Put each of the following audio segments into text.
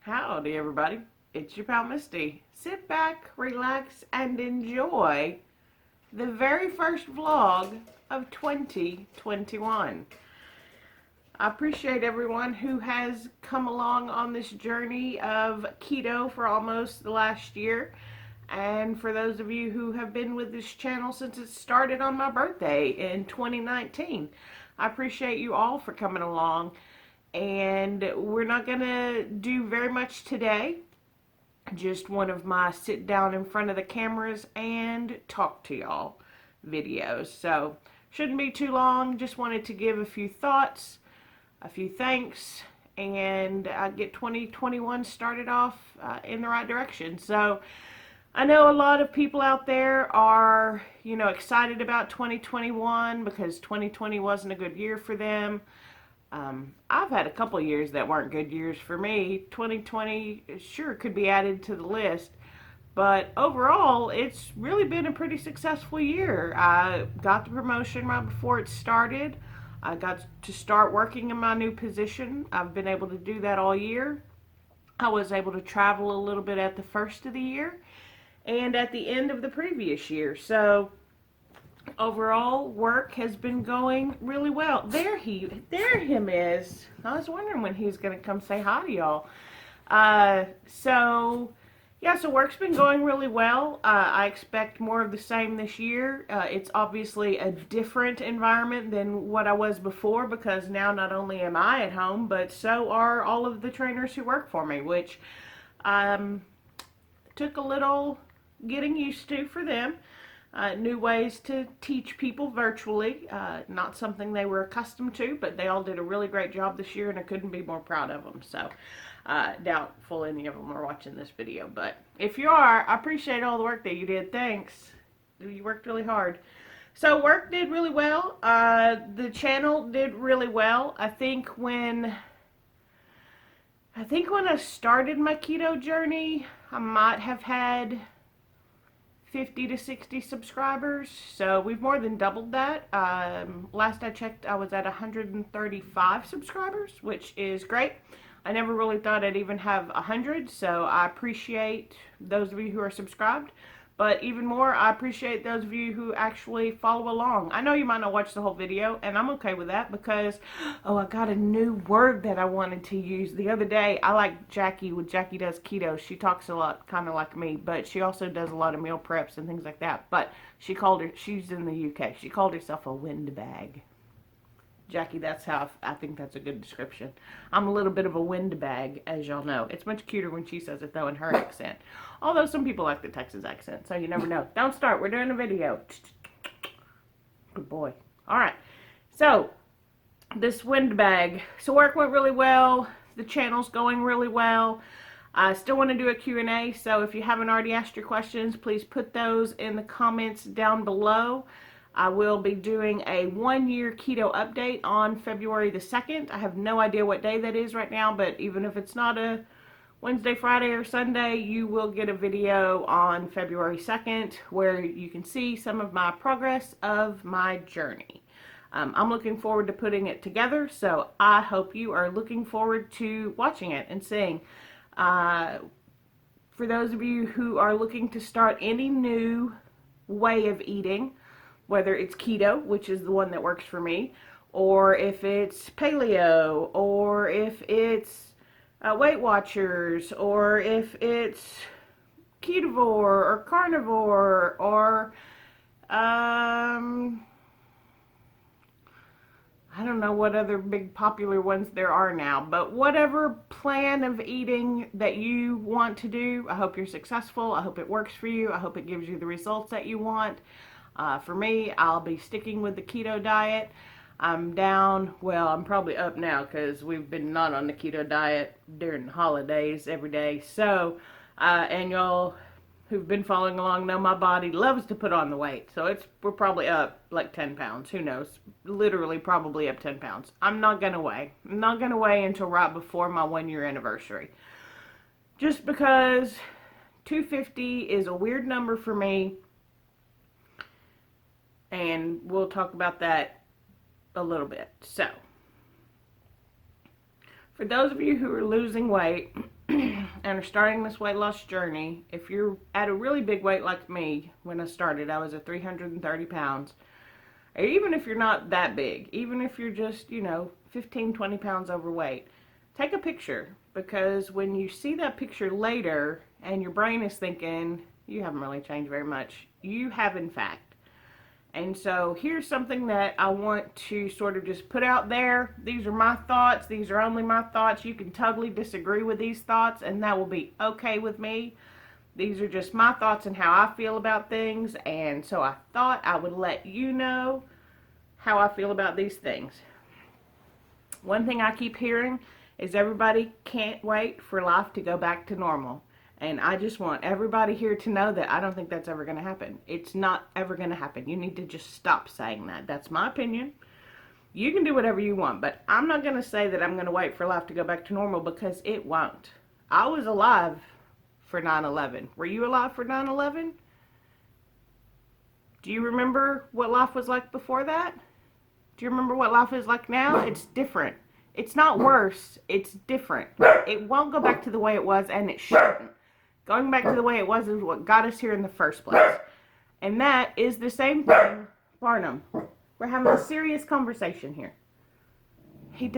Howdy everybody, it's your pal Misty. Sit back, relax, and enjoy the very first vlog of 2021. I appreciate everyone who has come along on this journey of keto for almost the last year. And for those of you who have been with this channel since it started on my birthday in 2019, I appreciate you all for coming along. And we're not going to do very much today. Just one of my sit down in front of the cameras and talk to y'all videos. So, shouldn't be too long. Just wanted to give a few thoughts, a few thanks, and get 2021 started off in the right direction. So, I know a lot of people out there are, excited about 2021 because 2020 wasn't a good year for them. I've had a couple years that weren't good years for me. 2020 sure could be added to the list, but overall, it's really been a pretty successful year. I got the promotion right before it started. I got to start working in my new position. I've been able to do that all year. I was able to travel a little bit at the first of the year and at the end of the previous year. So overall, work has been going really well. There him is. I was wondering when he was going to come say hi to y'all. So work's been going really well. I expect more of the same this year. It's obviously a different environment than what I was before because now not only am I at home, but so are all of the trainers who work for me, which took a little getting used to for them. New ways to teach people virtually, not something they were accustomed to, but they all did a really great job this year and I couldn't be more proud of them. So, doubtful any of them are watching this video, but if you are, I appreciate all the work that you did. Thanks. You worked really hard. So work did really well. The channel did really well. I think when I started my keto journey, I might have had 50 to 60 subscribers, so we've more than doubled that. Last I checked, I was at 135 subscribers, which is great. I never really thought I'd even have 100, so I appreciate those of you who are subscribed. But even more, I appreciate those of you who actually follow along. I know you might not watch the whole video, and I'm okay with that because, I got a new word that I wanted to use the other day. I like Jackie with Jackie Does Keto. She talks a lot, kind of like me, but she also does a lot of meal preps and things like that. But she's in the UK. She called herself a windbag. Jackie, that's how I think that's a good description. I'm a little bit of a windbag, as y'all know. It's much cuter when she says it, though, in her accent. Although some people like the Texas accent, so you never know. Don't start. We're doing a video. Good boy. All right. So, this windbag. So, work went really well. The channel's going really well. I still want to do a Q&A, so if you haven't already asked your questions, please put those in the comments down below. I will be doing a 1-year keto update on February the 2nd. I have no idea what day that is right now, but even if it's not a Wednesday, Friday, or Sunday, you will get a video on February 2nd where you can see some of my progress of my journey. I'm looking forward to putting it together, so I hope you are looking forward to watching it and seeing. For those of you who are looking to start any new way of eating, whether it's keto, which is the one that works for me, or if it's paleo, or if it's Weight Watchers, or if it's ketovore or carnivore, or I don't know what other big popular ones there are now, but whatever plan of eating that you want to do, I hope you're successful. I hope it works for you. I hope it gives you the results that you want. For me, I'll be sticking with the keto diet. I'm down, well, I'm probably up now because we've been not on the keto diet during the holidays every day. So, and y'all who've been following along know my body loves to put on the weight. So we're probably up like 10 pounds. Who knows? Literally probably up 10 pounds. I'm not going to weigh. I'm not going to weigh until right before my 1-year anniversary. Just because 250 is a weird number for me. And we'll talk about that a little bit. So, for those of you who are losing weight, and are starting this weight loss journey, if you're at a really big weight like me, when I started, I was at 330 pounds. Or even if you're not that big, even if you're just, 15, 20 pounds overweight, take a picture, because when you see that picture later and your brain is thinking, you haven't really changed very much, you have in fact. And so here's something that I want to sort of just put out there. These are my thoughts. These are only my thoughts. You can totally disagree with these thoughts, and that will be okay with me. These are just my thoughts and how I feel about things, and so I thought I would let you know how I feel about these things. One thing I keep hearing is everybody can't wait for life to go back to normal. And I just want everybody here to know that I don't think that's ever going to happen. It's not ever going to happen. You need to just stop saying that. That's my opinion. You can do whatever you want, but I'm not going to say that I'm going to wait for life to go back to normal, because it won't. I was alive for 9/11. Were you alive for 9/11? Do you remember what life was like before that? Do you remember what life is like now? It's different. It's not worse. It's different. It won't go back to the way it was, and it shouldn't. Going back to the way it was is what got us here in the first place. And that is the same thing. Barnum, we're having a serious conversation here. He's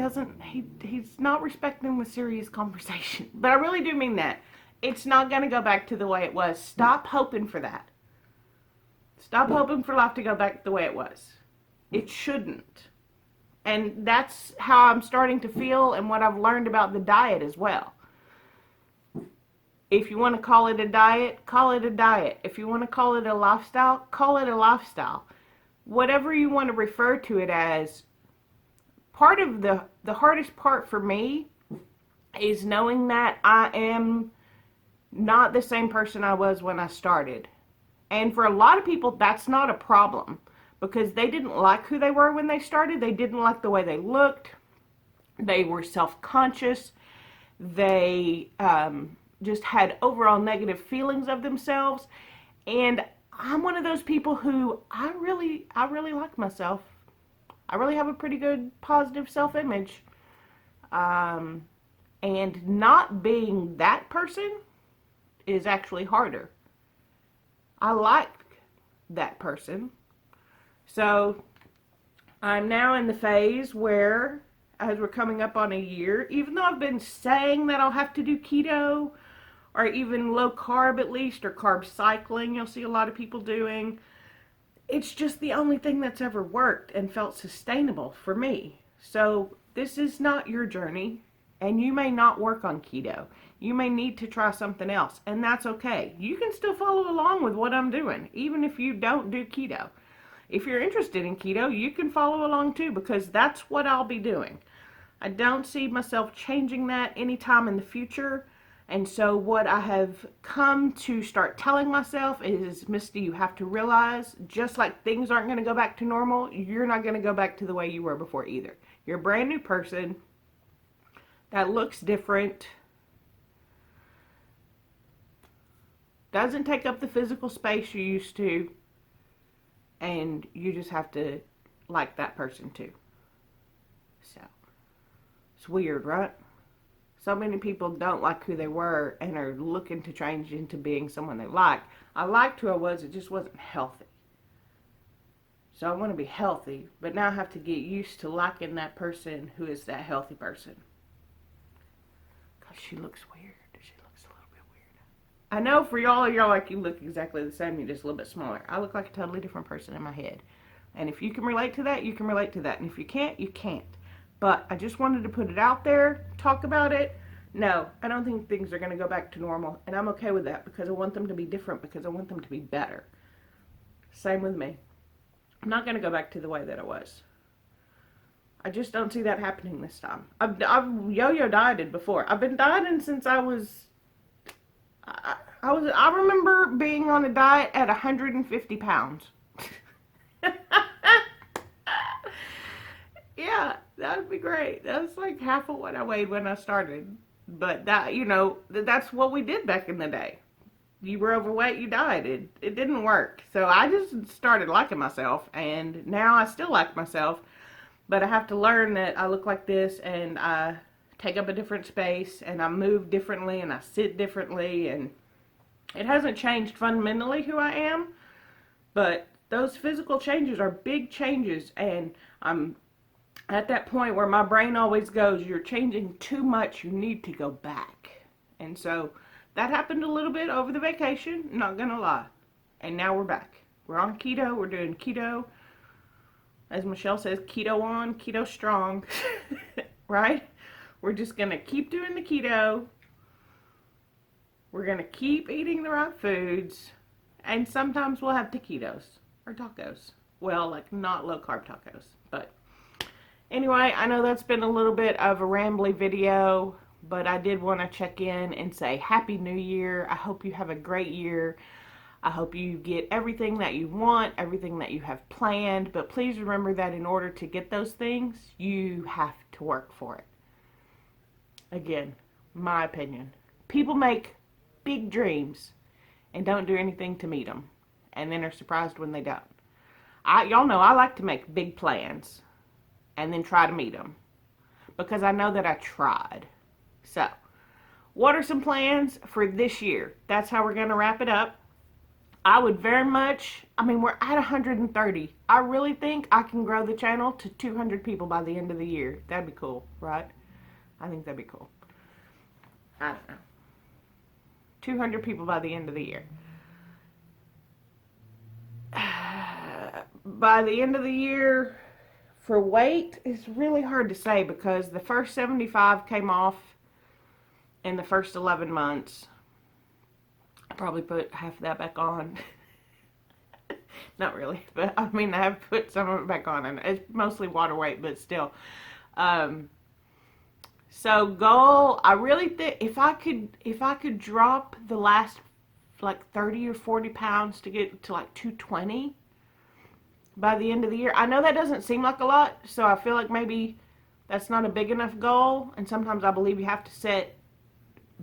not respecting the serious conversation. But I really do mean that. It's not going to go back to the way it was. Stop hoping for that. Stop hoping for life to go back the way it was. It shouldn't. And that's how I'm starting to feel, and what I've learned about the diet as well. If you want to call it a diet, call it a diet. If you want to call it a lifestyle, call it a lifestyle. Whatever you want to refer to it as. Part of the hardest part for me is knowing that I am not the same person I was when I started. And for a lot of people, that's not a problem, because they didn't like who they were when they started. They didn't like the way they looked. They were self-conscious. They just had overall negative feelings of themselves. And I'm one of those people who I really like myself. I really have a pretty good positive self-image. And not being that person is actually harder. I like that person. So I'm now in the phase where, as we're coming up on a year, even though I've been saying that I'll have to do keto, or even low carb at least, or carb cycling, you'll see a lot of people doing, it's just the only thing that's ever worked and felt sustainable for me. So this is not your journey, and you may not work on keto. You may need to try something else, and that's okay. You can still follow along with what I'm doing, even if you don't do keto. If you're interested in keto, you can follow along too, because that's what I'll be doing. I don't see myself changing that anytime in the future. And so what I have come to start telling myself is, Misty, you have to realize, just like things aren't going to go back to normal, you're not going to go back to the way you were before either. You're a brand new person that looks different, doesn't take up the physical space you used to, and you just have to like that person too. So, it's weird, right? So many people don't like who they were and are looking to change into being someone they like. I liked who I was, it just wasn't healthy. So I want to be healthy, but now I have to get used to liking that person who is that healthy person. Because she looks weird. She looks a little bit weird. I know for y'all, you're like, you look exactly the same, you're just a little bit smaller. I look like a totally different person in my head. And if you can relate to that, you can relate to that. And if you can't, you can't. But I just wanted to put it out there, talk about it. No, I don't think things are going to go back to normal. And I'm okay with that, because I want them to be different, because I want them to be better. Same with me. I'm not going to go back to the way that I was. I just don't see that happening this time. I've yo-yo dieted before. I've been dieting since I remember being on a diet at 150 pounds. Yeah, that would be great. That's like half of what I weighed when I started. But that, that's what we did back in the day. You were overweight, you dieted. It didn't work. So I just started liking myself, and now I still like myself. But I have to learn that I look like this, and I take up a different space, and I move differently, and I sit differently, and it hasn't changed fundamentally who I am, but those physical changes are big changes, and I'm at that point where my brain always goes, you're changing too much, you need to go back. And so that happened a little bit over the vacation, not gonna lie. And now we're back. We're on keto, we're doing keto. As Michelle says, keto on, keto strong, right? We're just gonna keep doing the keto. We're gonna keep eating the right foods. And sometimes we'll have taquitos or tacos. Well, like not low carb tacos, but anyway, I know that's been a little bit of a rambly video, but I did want to check in and say Happy New Year. I hope you have a great year. I hope you get everything that you want, everything that you have planned, but please remember that in order to get those things, you have to work for it. Again, my opinion. People make big dreams and don't do anything to meet them, and then are surprised when they don't. Y'all know I like to make big plans and then try to meet them because I know that I tried. So, what are some plans for this year? That's how we're going to wrap it up. I would very much, we're at 130. I really think I can grow the channel to 200 people by the end of the year. That'd be cool, right? I think that'd be cool. I don't know. 200 people by the end of the year. By the end of the year, for weight, it's really hard to say because the first 75 came off in the first 11 months. I probably put half of that back on. Not really, but I have put some of it back on, and it's mostly water weight, but still. So goal, I really think if I could drop the last like 30 or 40 pounds to get to like 220 by the end of the year. I know that doesn't seem like a lot, so I feel like maybe that's not a big enough goal, and sometimes I believe you have to set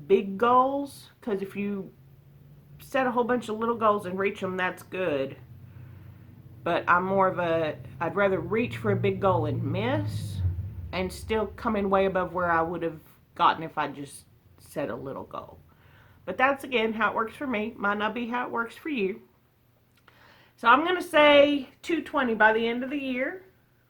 big goals, because if you set a whole bunch of little goals and reach them, that's good. But I'm more of I'd rather reach for a big goal and miss and still come in way above where I would have gotten if I just set a little goal. But that's, again, how it works for me. Might not be how it works for you. So I'm going to say 220 by the end of the year.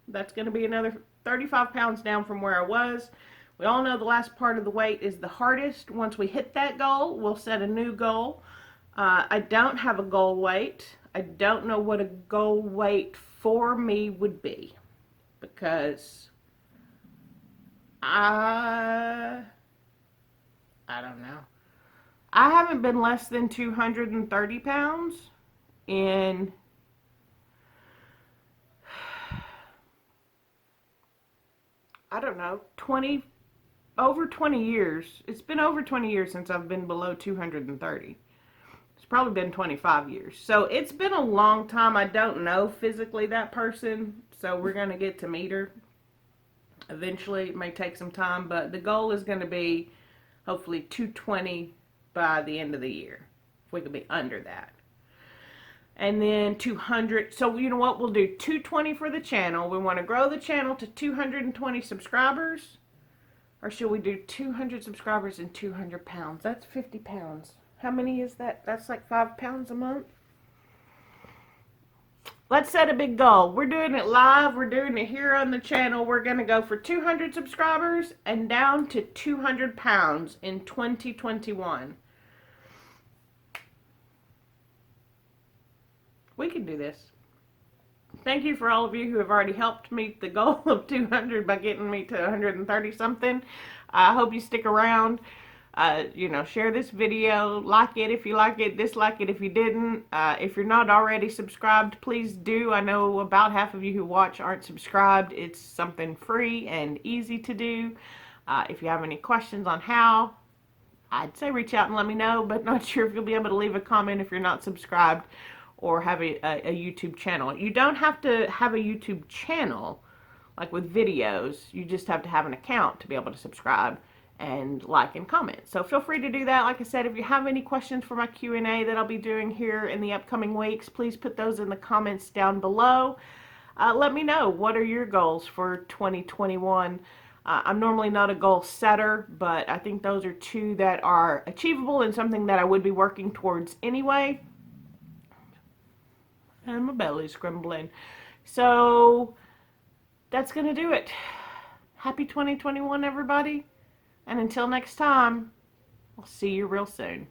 That's going to be another 35 pounds down from where I was. We all know the last part of the weight is the hardest. Once we hit that goal, we'll set a new goal. I don't have a goal weight. I don't know what a goal weight for me would be, because I don't know. I haven't been less than 230 pounds in over 20 years. It's been over 20 years since I've been below 230. It's probably been 25 years. So it's been a long time. I don't know physically that person, so we're going to get to meet her eventually. It may take some time, but the goal is going to be hopefully 220 by the end of the year. If we could be under that. And then 200. So you know what? We'll do 220 for the channel. We want to grow the channel to 220 subscribers. Or should we do 200 subscribers and 200 pounds? That's 50 pounds. How many is that? That's like 5 pounds a month. Let's set a big goal. We're doing it live. We're doing it here on the channel. We're going to go for 200 subscribers and down to 200 pounds in 2021. We can do this. Thank you for all of you who have already helped meet the goal of 200 by getting me to 130 something. I hope you stick around. Share this video, like it if you like it, dislike it if you didn't. If you're not already subscribed, please do. I know about half of you who watch aren't subscribed. It's something free and easy to do. If you have any questions on how, I'd say reach out and let me know, but not sure if you'll be able to leave a comment if you're not subscribed or have a YouTube channel. You don't have to have a YouTube channel like with videos. You just have to have an account to be able to subscribe and like and comment. So feel free to do that. Like I said, if you have any questions for my Q&A that I'll be doing here in the upcoming weeks, please put those in the comments down below. Let me know, what are your goals for 2021? I'm normally not a goal setter, but I think those are two that are achievable and something that I would be working towards anyway. And my belly's grumbling. So that's going to do it. Happy 2021, everybody. And until next time, I'll see you real soon.